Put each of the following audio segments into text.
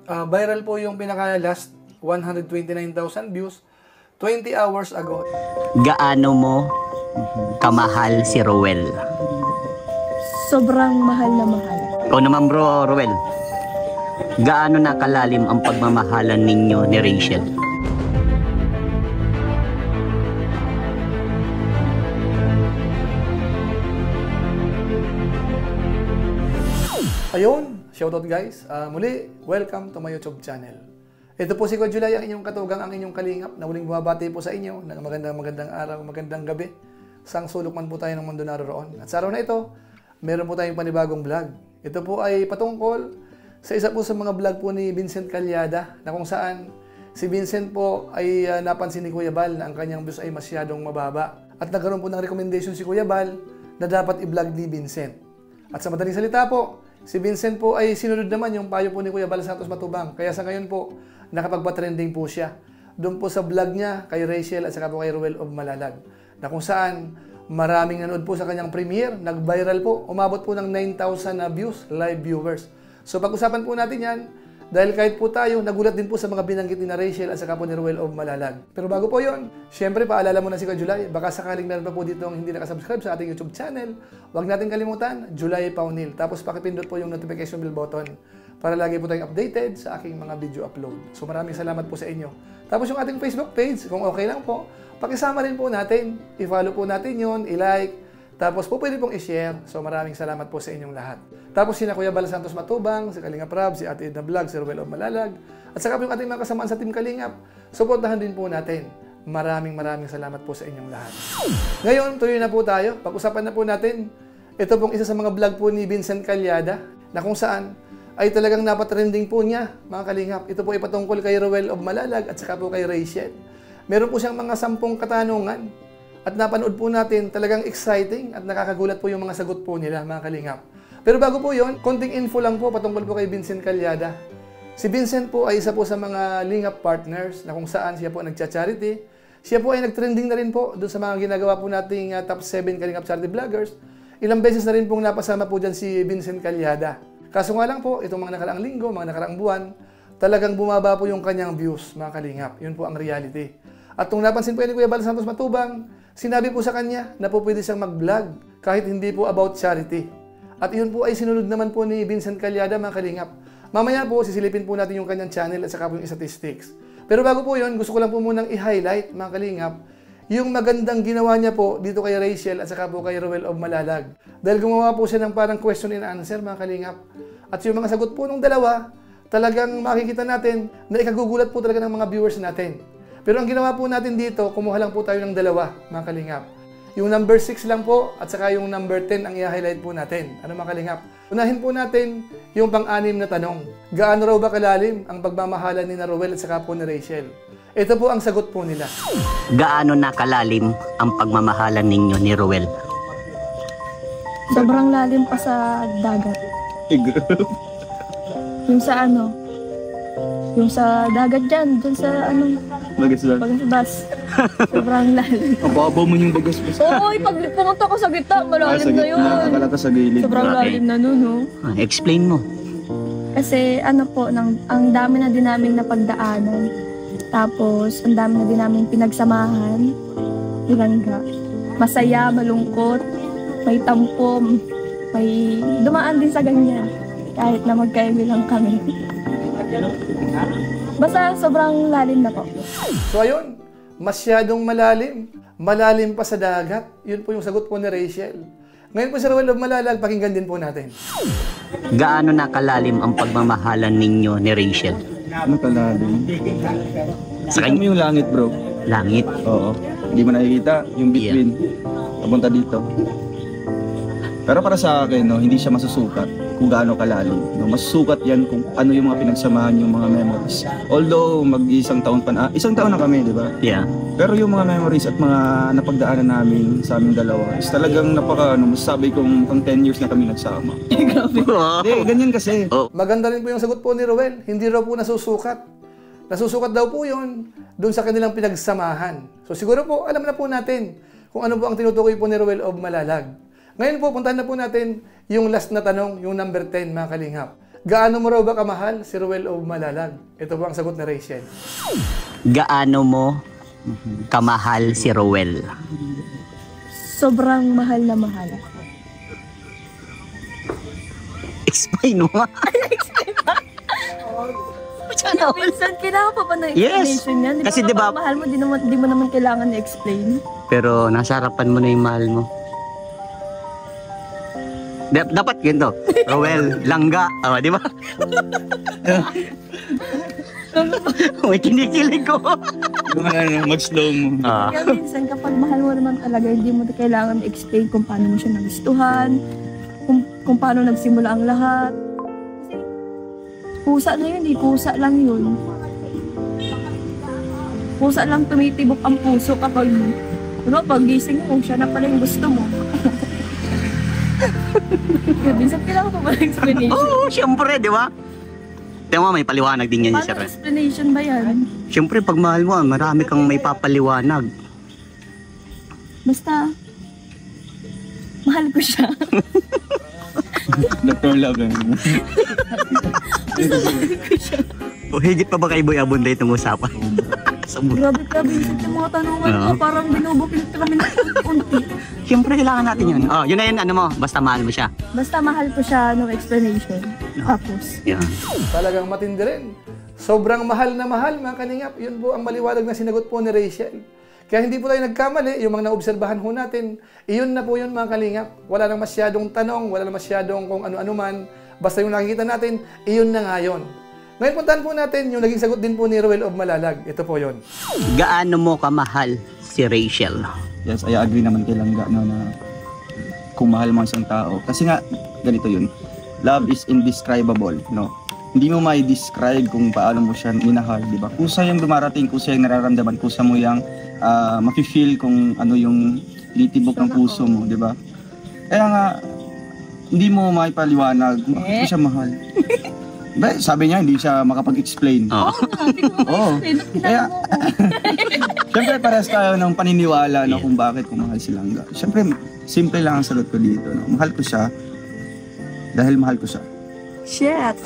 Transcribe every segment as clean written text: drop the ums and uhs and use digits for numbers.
Viral po yung pinaka-last 129,000 views 20 hours ago. Gaano mo kamahal si Rowel? Sobrang mahal na mahal. O naman bro, Rowel, gaano na kalalim ang pagmamahalan ninyo ni Rachel? Ayun, shoutout guys. Muli, welcome to my YouTube channel. Ito po si Kuya Julay, ang inyong katugang, ang inyong kalingap, na muling bumabati po sa inyo ng magandang araw, magandang gabi. Sang sulok man po tayo ng mundo naroon. At sa araw na ito, meron po tayong panibagong vlog. Ito po ay patungkol sa isa po sa mga vlog po ni Vincent Calyada, na kung saan si Vincent po ay napansin ni Kuya Bal na ang kanyang views ay masyadong mababa. At nagkaroon po ng recommendation si Kuya Bal na dapat i-vlog ni Vincent. At sa madaling salita po, si Vincent po ay sinunod naman yung payo po ni Kuya Bal Santos Matubang. Kaya sa ngayon po, nakapagpa-trending po siya. Doon po sa vlog niya kay Rachel at saka po kay Rowel of Malalag. Na kung saan maraming nanood po sa kanyang premiere, nag-viral po, umabot po ng 9,000 na views, live viewers. So pag-usapan po natin yan, dahil kahit po tayo, nagulat din po sa mga binanggit ni na Rachel at saka po ni Rowel of Malalag. Pero bago po yon, syempre paalala mo na si Kuya Julay, baka sakaling meron pa po dito ang hindi nakasubscribe sa ating YouTube channel, huwag natin kalimutan, Julay Paunil. Tapos pakipindot po yung notification bell button para lagi po tayong updated sa aking mga video upload. So maraming salamat po sa inyo. Tapos yung ating Facebook page, kung okay lang po, pakisama rin po natin, i-follow po natin yon, i-like, tapos po pwede pong i-share. So maraming salamat po sa inyong lahat. Tapos sina Kuya Bal Santos Matubang, si Kalingap Rab, si Ate Edna Vlog, si Rowel of Malalag, at saka po yung ating mga kasamaan sa Team Kalingap, suportahan din po natin. Maraming salamat po sa inyong lahat. Ngayon, tuloy na po tayo. Pag-usapan na po natin, ito pong isa sa mga vlog po ni Vincent Calyada, na kung saan ay talagang napatrending po niya, mga Kalingap. Ito po ay patungkol kay Rowel of Malalag at saka po kay Rachel. Meron po siyang mga 10 katanungan. At napanood po natin, talagang exciting at nakakagulat po yung mga sagot po nila, mga Kalingap. Pero bago po yon, konting info lang po patungkol po kay Vincent Calyada. Si Vincent po ay isa po sa mga Lingap partners na kung saan siya po nagcha-charity. Siya po ay nag-trending na rin po doon sa mga ginagawa po nating top 7 Kalingap charity vloggers. Ilang beses na rin pong napasama po dyan si Vincent Calyada. Kaso nga lang po, itong mga nakaraang linggo, mga nakaraang buwan, talagang bumaba po yung kanyang views, mga Kalingap. Yun po ang reality. At kung napansin po yan ni Kuya Bal Santos Matubang, sinabi po sa kanya na po pwede siyang mag-vlog kahit hindi po about charity. At yun po ay sinunod naman po ni Vincent Calyada, mga Kalingap. Mamaya po, sisilipin po natin yung kanyang channel at saka po yung statistics. Pero bago po yun, gusto ko lang po munang i-highlight, mga Kalingap, yung magandang ginawa niya po dito kay Rachel at saka po kay Rowel of Malalag. Dahil gumawa po siya ng parang question and answer, mga Kalingap. At yung mga sagot po ng dalawa, talagang makikita natin na ikagugulat po talaga ng mga viewers natin. Pero ang ginawa po natin dito, kumuha lang po tayo ng dalawa, mga Kalingap. Yung number 6 lang po, at saka yung number 10 ang i-highlight po natin. Ano, mga Kalingap? Unahin po natin yung pang-anim na tanong. Gaano raw ba kalalim ang pagmamahalan ni na Rowel at saka po ni Rachel? Ito po ang sagot po nila. Gaano na kalalim ang pagmamahalan ninyo ni Rowel? Sobrang lalim pa sa dagat. Yung sa ano? Yung sa dagat dyan sa ano? Bagas-bas. Sobrang lalim. Ang babaw mo yung bagas-bas. Oo, pag pumunta ko sa gitna, malalim na yun. Nakakala ka sa gilid. Sobrang lalim na nun, no? Explain mo. Kasi ano po, ang dami na din namin napagdaanan. Tapos, ang dami na din namin pinagsamahan. Ilangga. Masaya, malungkot, may tampom, may dumaan din sa ganyan. Kahit na magkaimi lang kami. Basta sobrang lalim na po. So ayun, masyadong malalim. Malalim pa sa dagat. Yun po yung sagot po ni Rachel. Ngayon po sa Rowel of Malalag, pakinggan din po natin. Gaano na kalalim ang pagmamahalan ninyo ni Rachel? Ano kalalim? Sa Kita mo yung langit, bro. langit. Oo. Hindi mo nakikita yung between. Papunta dito. Pero para sa akin, no, hindi siya masusukat kung gaano kalalim. No, masusukat yan kung ano yung mga pinagsamahan yung mga memories. Although mag-isang taon pa na, isang taon na kami, di ba? Yeah. Pero yung mga memories at mga napagdaanan namin sa aming dalawa is talagang masasabi kong pang 10 years na kami nagsama. Grabe. Hindi, ganyan kasi. Maganda rin po yung sagot po ni Rowel. Hindi raw po nasusukat. Nasusukat daw po yun doon sa kanilang pinagsamahan. So siguro po, alam na po natin kung ano po ang tinutukoy po ni Rowel of Malalag. Ngayon po, puntahan na po natin yung last na tanong, yung number 10, mga kalingap. Gaano mo raw ba kamahal si Ruel o Malalag? Ito po ang sagot ni Rachel. Gaano mo kamahal si Rowel? Sobrang mahal na mahal. Explain mo nga. Minsan, kailangan pa ba ng Yes. explanation yan? Kasi di ba- kapag mahal mo, di mo naman kailangan i-explain. Pero nasa harapan mo na yung mahal mo. Dapat ganito. Rowel, langga. Di ba? May kinikilig ko. Mag-slow mo. Kaya minsan, kapag mahal mo naman talaga, hindi mo kailangan i-explain kung paano mo siya nagustuhan, kung paano nagsimula ang lahat. Pusa na yun, pusa lang yun. Pusa lang tumitibok ang puso kapag, pag gising mo, siya na pala yung gusto mo. Minsan, kailangan pa ba ng explanation? Oo, syempre, di ba? Tingnan mo, may paliwanag din yan Paano sir. explanation ba yan? Syempre, pag mahal mo, marami kang may papaliwanag. Basta, mahal ko siya. Dr. Love. O higit pa ba kay Boy Abunday itong usapan? Grabe, yung mga tanungan ko, parang binubukit kami ng unti. Syempre, kailangan natin yun. Yun na yun, ano mo, basta mahal mo siya. Basta mahal ko siya nung explanation. Tapos, Yan. Talagang matindi rin. Sobrang mahal na mahal, mga kalingap. Yun po ang maliwanag na sinagot po ni Rachel. Kaya hindi po tayo nagkamali, yung mga naobserbahan ho natin, iyon na po yun mga kalingap. Wala nang masyadong tanong, wala nang masyadong kung ano-ano man. Basta yung nakikita natin, iyon na nga yun. Ngayon puntahan po natin yung naging sagot din po ni Ruel of Malalag. Ito po yun. Gaano mo kamahal si Rachel? Yes, I agree naman kay Langga no, na kung mahal mo isang tao. Kasi nga, ganito yun. Love is indescribable, no? Hindi mo may describe kung paano mo siya minahal, di ba? Kusa yung dumarating, kusa yung nararamdaman, kusa mo yung mafe-feel kung ano yung litibok ng puso mo, di ba? Kaya nga, hindi mo may paliwanag kung bakit mo siya mahal. Ba, sabi niya, hindi siya makapag-explain. Oo. Kaya, siyempre parehas tayo ng paniniwala no, kung bakit kung mahal si Langga. Siyempre, simple lang ang sagot ko dito. No? Mahal ko siya dahil mahal ko siya. shit.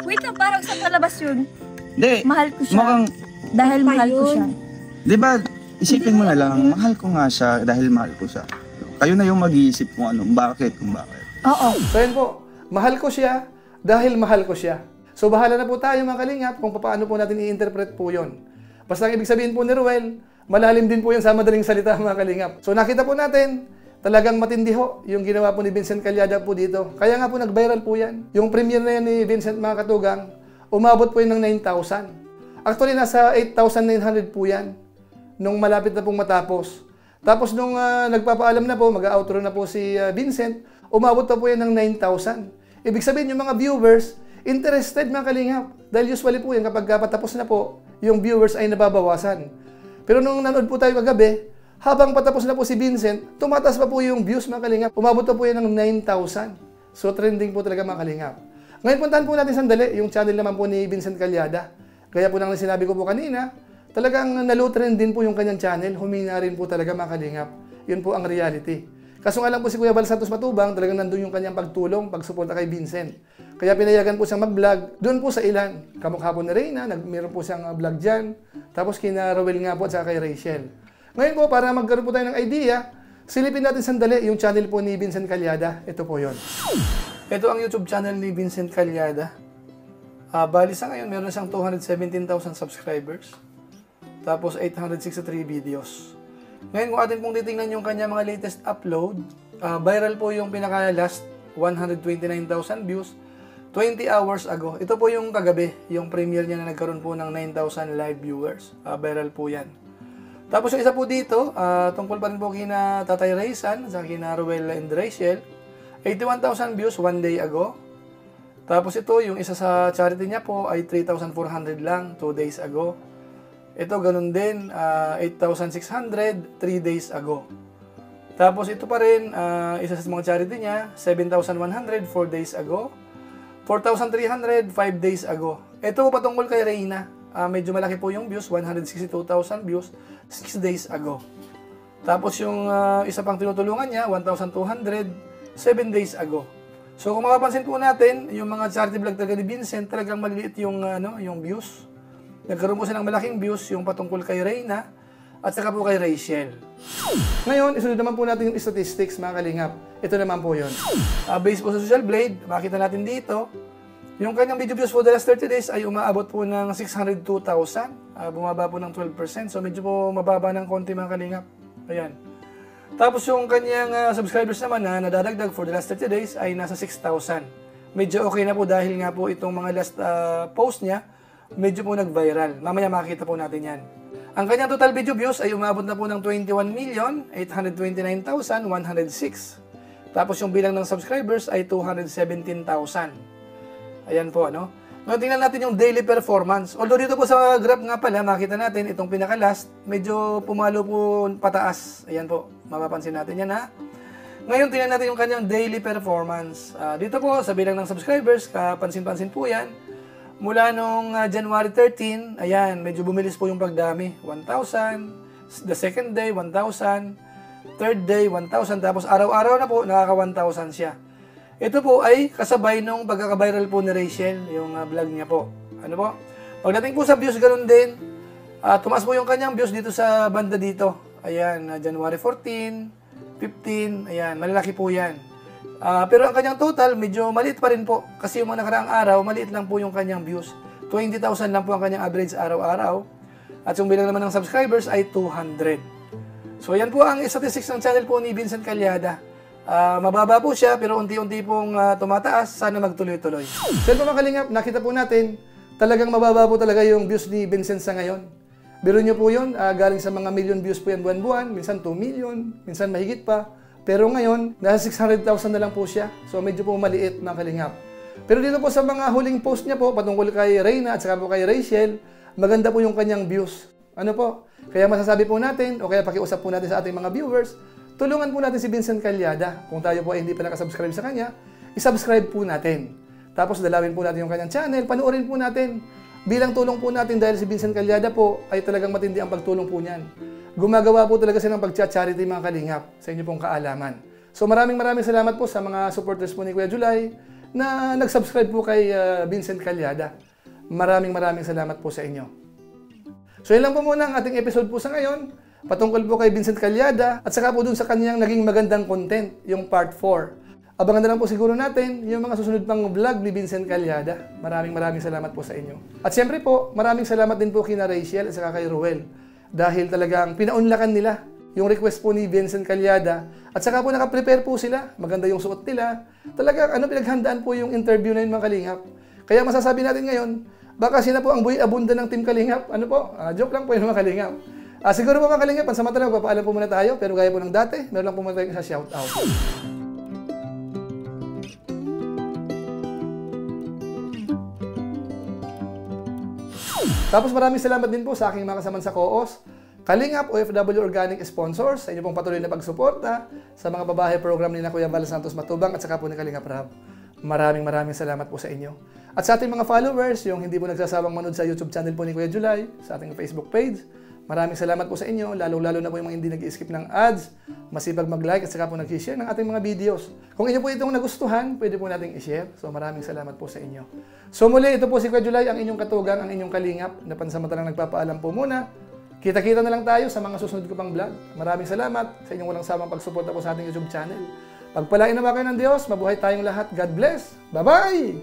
Wait lang, parang sa palabas yun. Hindi. Mahal ko siya. Mukhang, Dahil mahal ko siya. di ba, isipin mo na lang, mahal ko nga siya dahil mahal ko siya. Kayo na yung mag-iisip kung ano, bakit, kung bakit. Oo. So yun po, mahal ko siya dahil mahal ko siya. So bahala na po tayo mga kalingap kung paano po natin i-interpret po yun. Basta ang ibig sabihin po ni Ruel, malalim din po yan sa madaling salita mga kalingap. So nakita po natin, talagang matindi ho yung ginawa po ni Vincent Calyada po dito. Kaya nga po nag-viral po yan. Yung premiere na yan ni Vincent mga katugang, umabot po yun ng 9,000. Actually nasa 8,900 po yan nung malapit na pong matapos. Tapos nung nagpapaalam na po, mag-outro na po si Vincent, umabot pa po yan ng 9,000. Ibig sabihin, yung mga viewers, interested mga kalingap. Dahil usually po yan, kapag patapos na po, yung viewers ay nababawasan. Pero nung nanood po tayo kagabi, habang patapos na po si Vincent, tumataas pa po yung views mga kalingap. Umabot pa po yan ng 9,000. So trending po talaga mga kalingap. Ngayon puntahan po natin sandali, yung channel naman po ni Vincent Calyada. Kaya po nang sinabi ko po kanina, talagang nalow trend din po yung kanyang channel. Humina rin po talaga mga kalingap. Yun po ang reality. Kaso nga lang po si Kuya Val Santos Matubang, talagang nandun yung kanyang pagtulong, pagsuporta kay Vincent. Kaya pinayagan po siyang mag-vlog doon po sa ilan. Kamukha po ni Reyna, meron po siyang vlog dyan. Tapos kina Rowel nga po at saka kay Rachel. Ngayon po, para magkaroon po tayo ng idea, silipin natin sandali yung channel po ni Vincent Calyada. Ito po yon. Ito ang YouTube channel ni Vincent Calyada. Bali sa ngayon, meron na siyang 217,000 subscribers. Tapos 863 videos. Ngayon kung atin pong titingnan yung kanya mga latest upload, viral po yung pinaka last 129,000 views 20 hours ago. Ito po yung kagabi, yung premiere niya na nagkaroon po ng 9,000 live viewers. Viral po yan. Tapos yung isa po dito, tungkol pa rin po kina Tatay Raysan, sa kina Ruel and Rachel, 81,000 views 1 day ago. Tapos ito, yung isa sa charity niya po ay 3,400 lang 2 days ago. Ito, ganun din, 8,600, 3 days ago. Tapos ito pa rin, isa sa mga charity niya, 7,100, 4 days ago. 4,300, 5 days ago. Ito, patungkol kay Reyna. Medyo malaki po yung views, 162,000 views, 6 days ago. Tapos yung isa pang tinutulungan niya, 1,200, 7 days ago. So kung mapapansin po natin, yung mga charity vlog talaga ni Vincent, talagang maliliit yung, yung views. Nagkaroon po silang malaking views yung patungkol kay Reyna at saka po kay Rachel. Ngayon, isunod naman po natin yung statistics mga kalingap. Ito naman po yun. Based po sa Social Blade, makita natin dito, yung kanyang video views for the last 30 days ay umaabot po ng 602,000. Bumaba po ng 12%. So medyo po mababa ng konti mga kalingap. Ayan. Tapos yung kanyang subscribers naman na nadadagdag for the last 30 days ay nasa 6,000. Medyo okay na po dahil nga po itong mga last post niya, medyo po nag-viral. Mamaya makikita po natin yan. Ang kanyang total video views ay umabot na po ng 21,829,106. Tapos yung bilang ng subscribers ay 217,000. Ayan po, ano? Ngayon, tingnan natin yung daily performance. Although dito po sa graph nga pala, makita natin itong pinaka-last, medyo pumalo po pataas. Ayan po, mapapansin natin yan ha. Ngayon, tingnan natin yung kanyang daily performance. Dito po, sa bilang ng subscribers, kapansin-pansin po yan. Mula nung January 13, ayan, medyo bumilis po yung pagdami. 1,000, the second day, 1,000, third day, 1,000, tapos araw-araw na po, nakaka-1,000 siya. Ito po ay kasabay nung pagkaka-viral po ni Rachel, yung vlog niya po. Ano po? Pagdating po sa views, ganun din. Tumaas po yung kanyang views dito sa banda dito. Ayan, January 14, 15, ayan, malalaki po yan. Pero ang kanyang total, medyo maliit pa rin po. Kasi yung mga nakaraang araw, maliit lang po yung kanyang views. 20,000 lang po ang kanyang average araw-araw. At yung bilang naman ng subscribers ay 200. So, yan po ang statistics ng channel po ni Vincent Calyada. Mababa po siya, pero unti-unti pong tumataas. Sana magtuloy-tuloy. So, mga kalingap, nakita po natin, talagang mababa po talaga yung views ni Vincent sa ngayon. Biro nyo po yun, galing sa mga million views po yan buwan-buwan, minsan 2 million, minsan mahigit pa. Pero ngayon, nasa 600,000 na lang po siya. So, medyo po maliit, mga kalingap. Pero dito po sa mga huling post niya po, patungkol kay Reyna at saka po kay Rachel, maganda po yung kanyang views. Ano po? Kaya masasabi po natin, o kaya pakiusap po natin sa ating mga viewers, tulungan po natin si Vincent Calyada. Kung tayo po ay hindi pa nakasubscribe sa kanya, isubscribe po natin. Tapos dalawin po natin yung kanyang channel, panoorin po natin. Bilang tulong po natin dahil si Vincent Calyada po ay talagang matindi ang pagtulong po niyan. Gumagawa po talaga siya ng pag-charity mga kalingap sa inyo pong kaalaman. So maraming salamat po sa mga supporters po ni Kuya July na nag-subscribe po kay Vincent Calyada. Maraming salamat po sa inyo. So yun lang po muna ang ating episode po sa ngayon. Patungkol po kay Vincent Calyada at saka po dun sa kanyang naging magandang content, yung part 4. Abangan na lang po siguro natin yung mga susunod pang vlog ni Vincent Calyada. Maraming salamat po sa inyo. At siyempre po, maraming salamat din po kina Rachel at saka kay Ruel. Dahil talagang pinaunlakan nila yung request po ni Vincent Calyada at saka po nakaprepare po sila. Maganda yung suot nila. Talagang pinaghandaan po yung interview na yun mga kalingap. Kaya masasabi natin ngayon, baka sila po ang buhay abunda ng Team Kalingap. Ano po? Joke lang po yun mga kalingap. Siguro po mga kalingap, pansamantala magpapaalam po muna tayo, pero gaya po ng dati, meron lang po muna tayong isa shoutout. Tapos maraming salamat din po sa aking mga kasaman sa co-os, Kalingap OFW Organic Sponsors, sa inyo pong patuloy na pagsuporta sa mga babae program ni na Kuya Val Santos Matubang at saka po ni Kalingap Rab. Maraming salamat po sa inyo. At sa ating mga followers, yung hindi po nagsasawang manood sa YouTube channel po ni Kuya July, sa ating Facebook page, maraming salamat po sa inyo, lalo na po yung mga hindi nag-skip ng ads, masipag mag-like at saka po nag-share ng ating mga videos. Kung inyo po itong nagustuhan, pwede po nating i-share. So maraming salamat po sa inyo. So muli, ito po si Kuya July, ang inyong katugang, ang inyong kalingap, na pansamantalang nagpapaalam po muna. Kita-kita na lang tayo sa mga susunod ko pang vlog. Maraming salamat sa inyong walang samang pagsuporta po sa ating YouTube channel. Pagpalain naman kayo ng Diyos, mabuhay tayong lahat. God bless! Bye-bye!